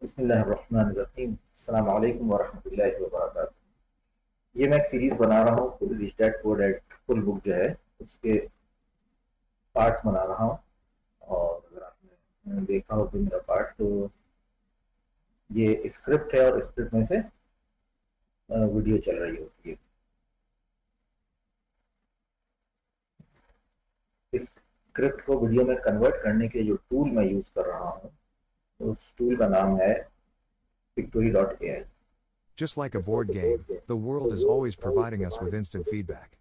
बिस्मिल्लाहिर्रहमानिर्रहीम। अस्सलाम वालेकुम वरहमतुल्लाहि वबरकातुहू। ये मैं एक सीरीज बना रहा हूँ, full rich dad poor dad full book जो है उसके पार्ट्स बना रहा हूँ। और अगर आपने देखा हो तो मेरा पार्ट, तो ये स्क्रिप्ट है और स्क्रिप्ट में से वीडियो चल रही होती है। इस स्क्रिप्ट को वीडियो में कन्वर्ट करने के जो टूल मैं यूज कर रहा हूँ, उस टूल का नाम है Pictori.ai। Just like a board game, the world is always providing us with instant feedback.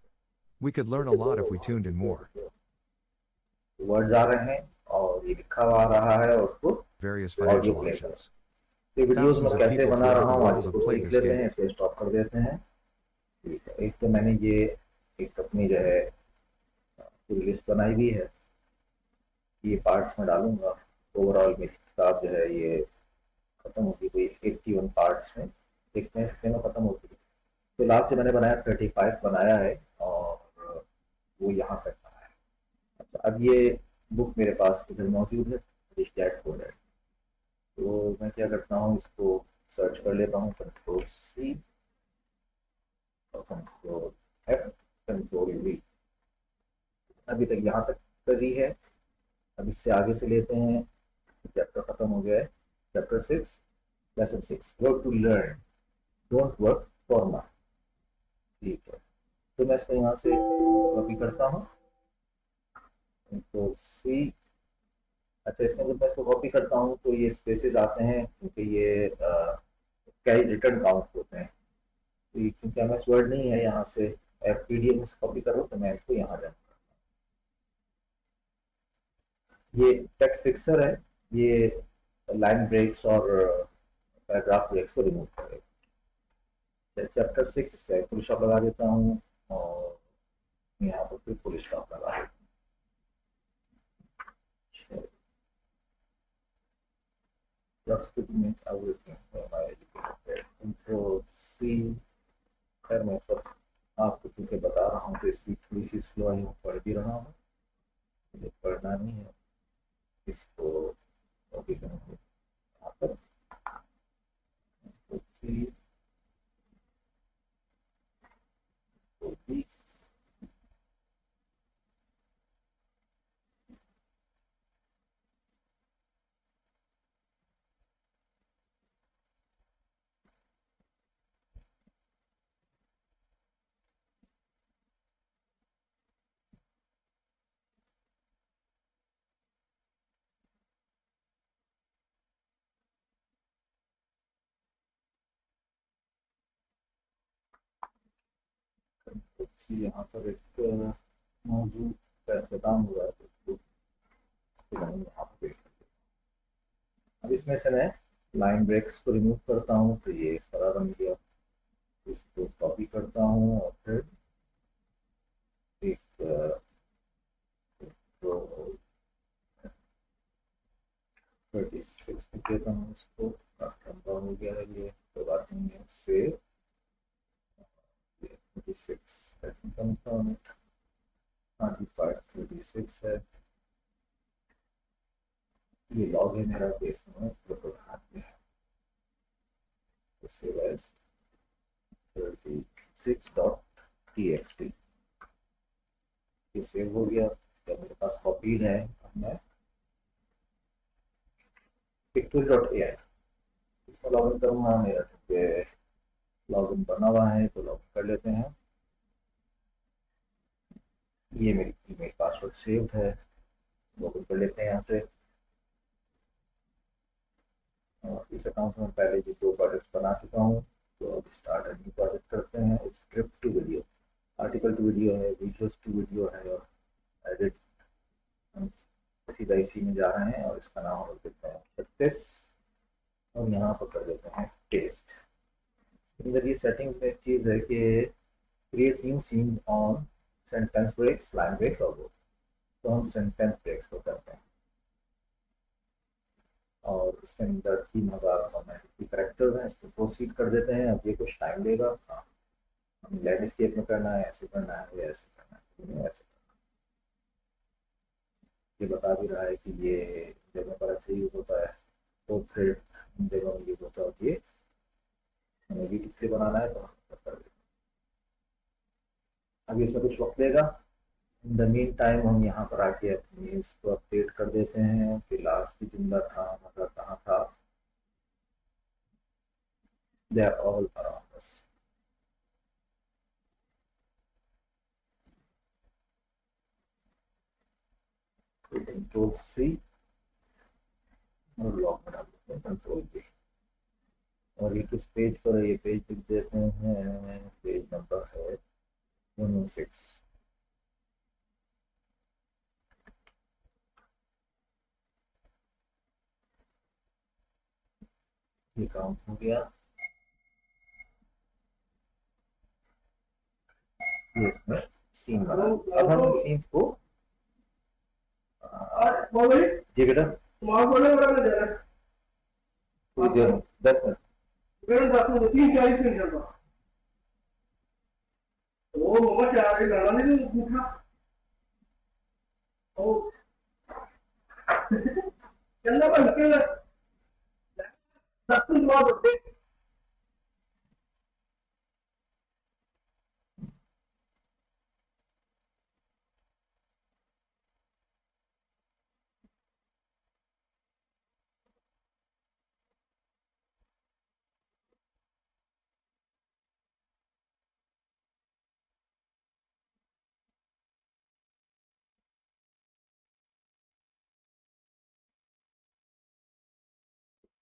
We could learn a lot if we tuned in more. Words आ रहे हैं और ये लिखा हुआ आ रहा है और उसको Various ऑडियो financial प्ले कर। options. ये वीडियोस Thousands मैं of कैसे people बना throughout रहा the हूँ आज world have इसको played सीख this लेते game. हैं, इसको स्टॉप कर देते हैं। ठीक है, एक तो मैंने ये एक अपनी जो है पूरी लिस्ट बनाई हुई है, ये पार्ट्स में डालूंगा। ओवरऑल मेरी किताब जो है ये खत्म होगी कोई 81 पार्ट्स में, देखते हैं कितने में खत्म होती है। तो लास्ट जो मैंने बनाया 35 बनाया है और वो यहाँ तक बनाया है। अच्छा, अब ये बुक मेरे पास इधर मौजूद है, रिच डैड पुअर डैड। तो मैं क्या करता हूँ, इसको सर्च कर लेता हूँ, कंट्रोल सी और कंट्रोल एफ, कंट्रोल वी। अभी तक यहाँ तक करी है। अब इससे आगे से लेते हैं। चैप्टर खत्म हो गया है, chapter 6, lesson 6, work to learn, don't work for money. ठीक है, तो मैं इसको यहाँ से कॉपी करता हूँ, कंट्रोल सी। अच्छा, इसमें जब मैं इसको कॉपी करता हूँ तो ये स्पेसेस आते हैं क्योंकि ये कई रिटर्न काउंट होते हैं। तो क्योंकि एम एस वर्ड नहीं है, यहाँ से पीडीएफ में कॉपी करो तो मैं इसको यहाँ जाऊँ। ये टेक्स्ट फिक्सर है, ये लाइन ब्रेक्स और पैराग्राफ ब्रेक्स को रिमूव करेगा। चैप्टर 6 इसका फुल स्टॉप लगा देता हूँ और यहाँ पर फिर फुल स्टॉप लगा देता हूँ। Just to make everything for my educated control C। खैर मैं सब आपको क्योंकि बता रहा हूँ तो इसकी थोड़ी सी स्लो ही पढ़ भी रहा हूँ, मुझे पढ़ना नहीं है। इसको कॉपी करेंगे यहाँ पर, सी कॉपी। सी यहाँ पर एक मौजूद पैदान हुआ है, तो इसको मैंने यहाँ पर पेस्ट कर दिया। अब इसमें से मैं लाइन ब्रेक्स को रिमूव करता हूँ तो ये इस तरह बन गया। इसको कॉपी करता हूँ और फिर एक तो 36 लिख देता हूँ, इसको लंबा हो गया है ये, तो बात नहीं है। सेव 36 कंफर्म, 35 36 है। ये लॉग है मेरा, बेस में इसको बढ़ाते हैं तो सेव एज 36.txt। ये सेव हो गया। जब मेरे पास कॉपीड है, अब मैं Pictori.ai इसमें लॉग इन करूंगा। मेरा लॉग इन बना हुआ है तो लॉग इन कर लेते हैं। ये मेरी ईमेल पासवर्ड सेव्ड है, लॉग इन कर लेते हैं यहाँ से। और इस अकाउंट में पहले भी 2 प्रोजेक्ट बना चुका हूँ, तो अब स्टार्ट न्यू प्रोजेक्ट करते हैं। Script to video, article to video है, वीडियोस टू वीडियो है और एडिट, हम सीधा इसी में जा रहे हैं और इसका नाम हम देते हैं 36 और यहाँ पर कर देते हैं टेस्ट। अंदर ये सेटिंग्स में एक चीज़ है कि create new scene on sentence breaks, line breaks और वो, तो हम सेंटेंस ब्रेक्स को करते हैं। और इसके अंदर 3000 करेक्टर्स हैं, इसको प्रोसीड कर देते हैं। अब ये कुछ टाइम लेगा। हाँ, हमें लैंडस्केप में करना है, ऐसे करना है या ऐसे करना है, ऐसे करना है। ये बता भी रहा है कि ये जब पर अच्छा यूज होता है तो फिर जगह में यूज होता है, ये हमें भी किससे बनाना है तो हम कर देते हैं। अभी इसमें कुछ वक्त लेगा। इन द मीन टाइम हम यहाँ पर आके अपनी इसको अपडेट कर देते हैं कि लास्ट जुमला था मतलब कहाँ था। They are all around us. Control C और लॉक में डाल देते हैं कंट्रोल बी। और ये किस पेज पर है, ये पेज लिख देते हैं, पेज नंबर है 106। ये काम हो गया। ये इसमें सीन बना। अब हम सीन्स को जी बेटा थोड़ी देर 10 मिनट 3:40 वो मम्मा चाह रही लड़ा नहीं तो पूछना ओ चलना बंद कर 10 मिनट बाद होते।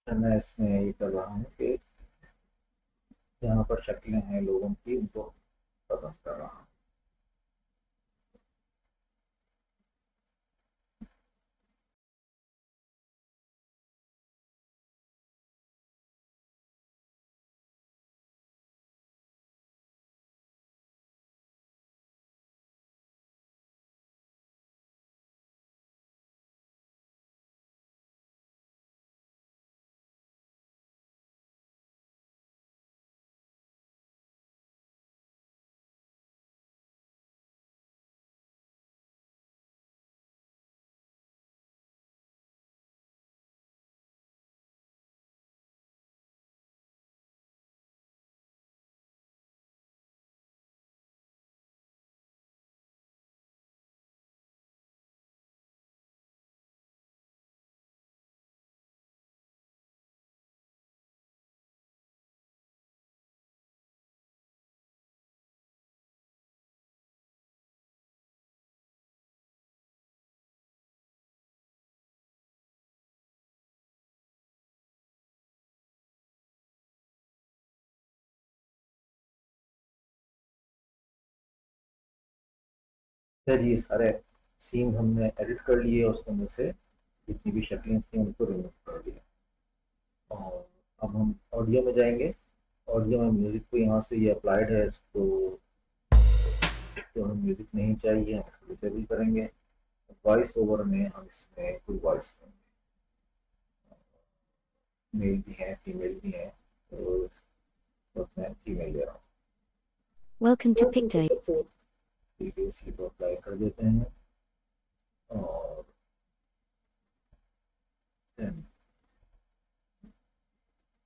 मैं इसमें ये कर रहा हूँ कि यहाँ पर शक्लें हैं लोगों की, उनको खत्म कर रहा हूँ। फिर ये सारे सीन हमने एडिट कर लिए, उसके अंदर से जितनी भी शक्लें थी उनको रिमूव कर दिया। और अब हम ऑडियो में जाएंगे। ऑडियो में म्यूजिक को यहाँ से ये अप्लाइड है, इसको तो हम म्यूजिक नहीं चाहिए, हम डिसेबल करेंगे। वॉइस ओवर में हम इसमें कोई वॉइस देंगे, मेल भी है फीमेल भी है, तो मैं फीमेल दे रहा हूँ। Welcome to Pictori. वीडियो सी को अप्लाई कर देते हैं और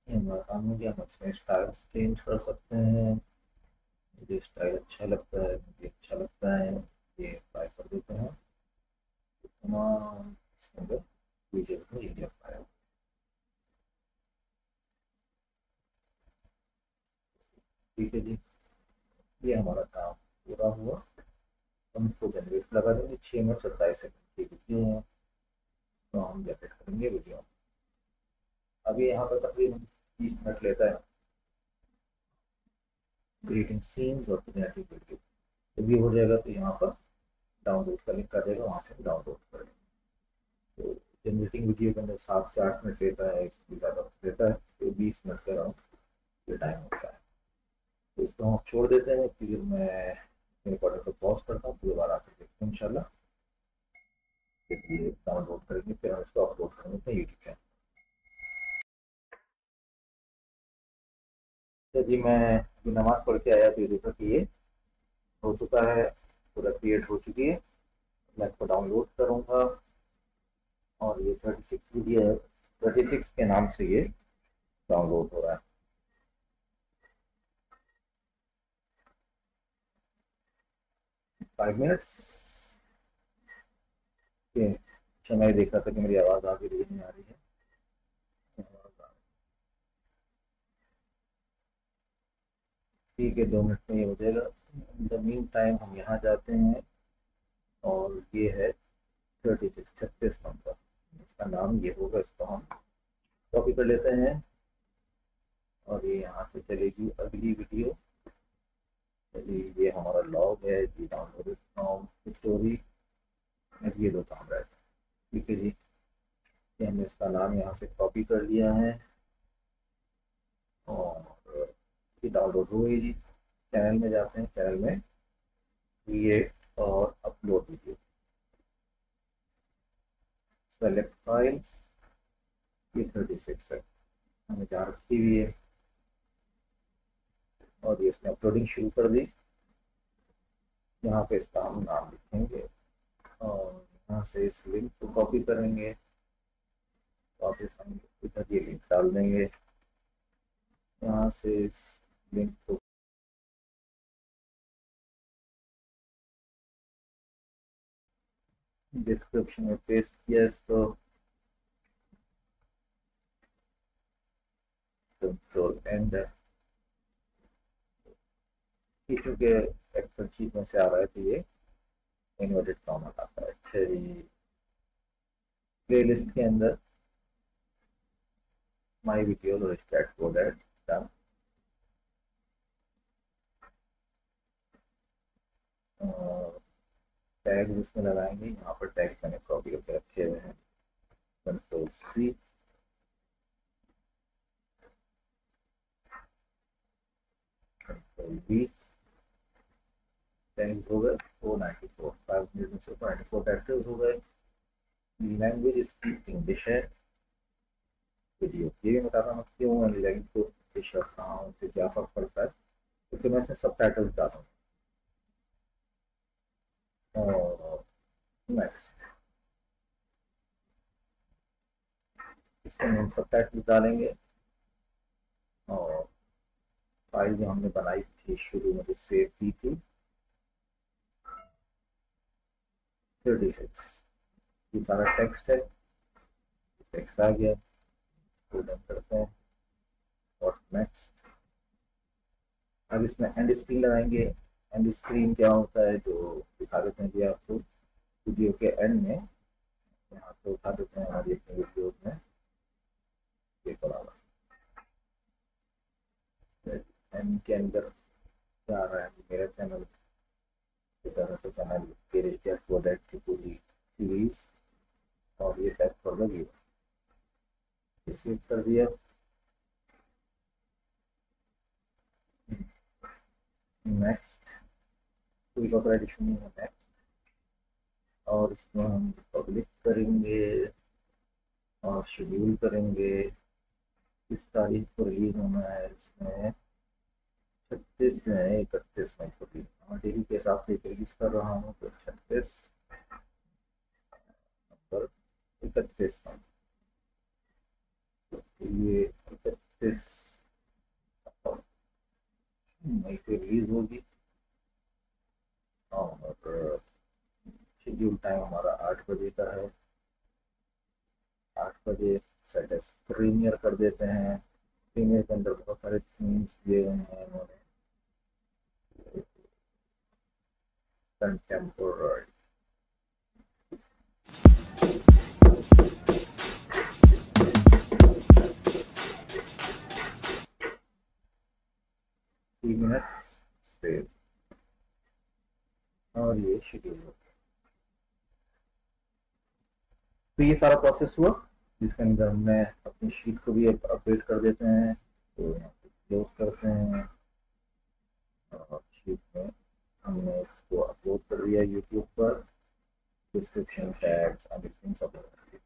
हमारा काम हो गया। हम इसमें स्टाइल चेंज कर सकते हैं। मुझे स्टाइल अच्छा लगता है, मुझे अच्छा लगता है, ये अप्लाई कर देते हैं। तमाम इसके अंदर वीडियो को ये अप्लाई। ठीक है जी, ये हमारा काम पूरा हुआ। हम इसको जनरेट लगा देंगे। 6 मिनट 27 सेकंड की वीडियो है, तो हम जनरेट करेंगे वीडियो। अभी यहाँ पर तकरीबन 30 मिनट लेता है क्रिएटिंग सीन्स और जेनरेटिंग वीडियो। जब भी हो जाएगा तो यहाँ पर डाउनलोड का लिंक आ जाएगा, वहाँ से डाउनलोड करेंगे। तो जनरेटिंग वीडियो के अंदर 7 से 8 मिनट लेता है, इससे ज़्यादा लेता है, तो 20 मिनट का अराउंड ये टाइम होता है। तो इसको हम छोड़ देते हैं, फिर मैं रिकॉर्डर को पॉज करता हूँ, फिर दोबारा आकर देखते हैं इंशाल्लाह। फिर ये डाउनलोड करेंगे, फिर हम इसको अपलोड करेंगे अपने यूट्यूब चैनल। तो जी मैं नमाज पढ़ के आया तो ये देखा कि ये हो चुका है, पूरा क्रिएट हो चुकी है। मैं इसको डाउनलोड करूँगा और ये 36 वीडियो है, 36 के नाम से ये डाउनलोड हो रहा है। फाइव मिनट्स के अच्छा, मैं देख रहा था कि मेरी आवाज़ आ भी रही नहीं आ रही है। ठीक है, 2 मिनट में ये हो जाएगा। द मीन टाइम हम यहाँ जाते हैं और ये है 36 नंबर, इसका नाम ये होगा, इसको हम कॉपी कर लेते हैं और ये यहाँ से चलेगी अगली वीडियो। चलिए, ये हमारा लॉग है जी, डाउनलोडेड फ्रॉम पिक्टोरी। ये दो काम रहता है। ठीक है जी, ये हमने इसका नाम यहाँ से कॉपी कर लिया है और ये डाउनलोड हो गई जी। चैनल में जाते हैं, चैनल में क्रिएट और अपलोड वीडियो, सेलेक्ट फाइल्स, ये 36 है, हमें जहाँ रखी हुई है और ये इसने अपलोडिंग शुरू कर दी। यहाँ पे इसका हम नाम लिखेंगे और यहाँ से इस लिंक को कॉपी करेंगे, वापस हम इधर ये लिंक डाल देंगे। यहाँ से इस लिंक को डिस्क्रिप्शन में पेस्ट किया, इसको कंट्रोल एंड, चूँकि एक्सेल शीट में से आ रहा है तो ये इन्वर्टेड कॉमा आता है। अच्छा जी, प्लेलिस्ट के अंदर माई वीडियो स्टार्ट कोड है, टैग इसमें लगाएंगे। यहाँ पर टैग मैंने कॉपी करके रखे हुए हैं, control C, control V, tag हो गए 494, 5 मिनट में से 494 टैग हो गए। लैंग्वेज इसकी इंग्लिश है। वीडियो ये भी बता रहा हूँ क्यों मैं लैंग्वेज को इंग्लिश रख रहा हूँ, उससे क्या फर्क पड़ता है, क्योंकि मैं इसमें सब टाइटल्स डालूँ। और नेक्स्ट, इसमें हम सब टाइटल्स डालेंगे और फाइल जो हमने बनाई थी शुरू में, जो सेव की थी 36, ये सारा टेक्स्ट है, टेक्स्ट आ गया, इसको डन करते हैं और नेक्स्ट। अब इसमें एंड स्क्रीन लगाएंगे। एंड स्क्रीन क्या होता है, जो दिखा देते हैं जी आपको वीडियो के एंड में, यहाँ से उठा देते हैं हमारी अपनी वीडियो में, ये बराबर एंड के अंदर क्या आ रहा है, मेरा चैनल की तरह से चैनल की पूरी सीरीज और ये tag for the viewer, save कर दिया। नेक्स्ट, कोई कॉपीराइट इशू नहीं है, नेक्स्ट। और इसमें हम पब्लिक करेंगे और शेड्यूल करेंगे, किस तारीख को रिलीज होना है। इसमें 36 में है, 31 मई को भी, डेली के हिसाब से रिलीज कर रहा हूँ, तो 36 नंबर 31 मई, तो ये 31 मई को रिलीज होगी। और शेड्यूल टाइम हमारा 8 बजे का है, 8 बजे सेट प्रीमियर कर देते हैं। प्रीमियर के अंदर बहुत सारे थीम्स दिए हुए हैं इन्होंने, कंटेम्पोररी, मिनट्स सेव, और ये शेड्यूल हो गया। तो ये सारा प्रोसेस हुआ, जिसके अंदर हमने अपनी शीट को भी अपडेट कर देते हैं। तो यहाँ पे क्लोज करते हैं और शीट में हमने इसको अपलोड कर दिया यूट्यूब पर, डिस्क्रिप्शन टैग्स एवरीथिंग सब कर दिया।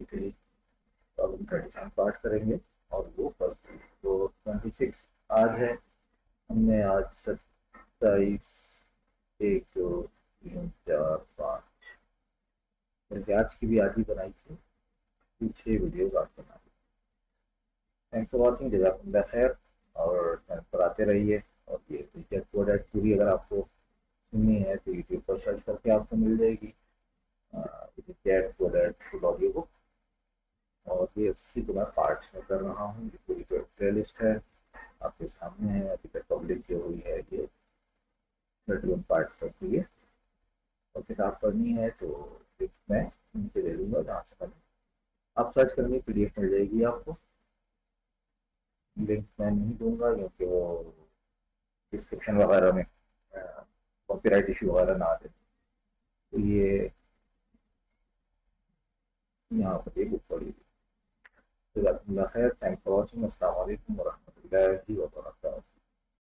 ठीक है जी, तो अब हम 37 पार्ट करेंगे और वो फर्स्ट, तो 26 आज है, हमने आज 27, 1, 2, 3, 4, 5, बल्कि आज की भी आज ही बनाई थी, 6 वीडियोज आज बनाई। थैंक्स फॉर वॉचिंग, जज़ाकुमुल्लाह खैर। और चैनल पर आते रहिए। और ये फीचर कोडेड पूरी अगर आपको सुननी है तो यूट्यूब पर सर्च करके आपको मिल जाएगी chat coded full audio book. और ये इसी को मैं पार्ट्स में कर रहा हूँ। ये पूरी जो प्ले लिस्ट है आपके सामने है, अभी तक पब्लिक जो हुई है ये 31 पार्ट तक हुई है। और किताब पढ़नी है तो लिंक मैं नीचे दे दूँगा जहाँ से मैंने आप सर्च करेंगे PDF मिल जाएगी आपको। लिंक मैं नहीं दूंगा क्योंकि वो डिस्क्रिप्शन वगैरह में कॉपीराइट इशू वगैरह ना आ जाए। तो ये यहाँ पर ये बुक पड़ी हुई। तो खैर, थैंक्स फॉर वॉचिंग। अस्सलाम वालेकुम वरहमतुल्लाहि वबरकातुहू।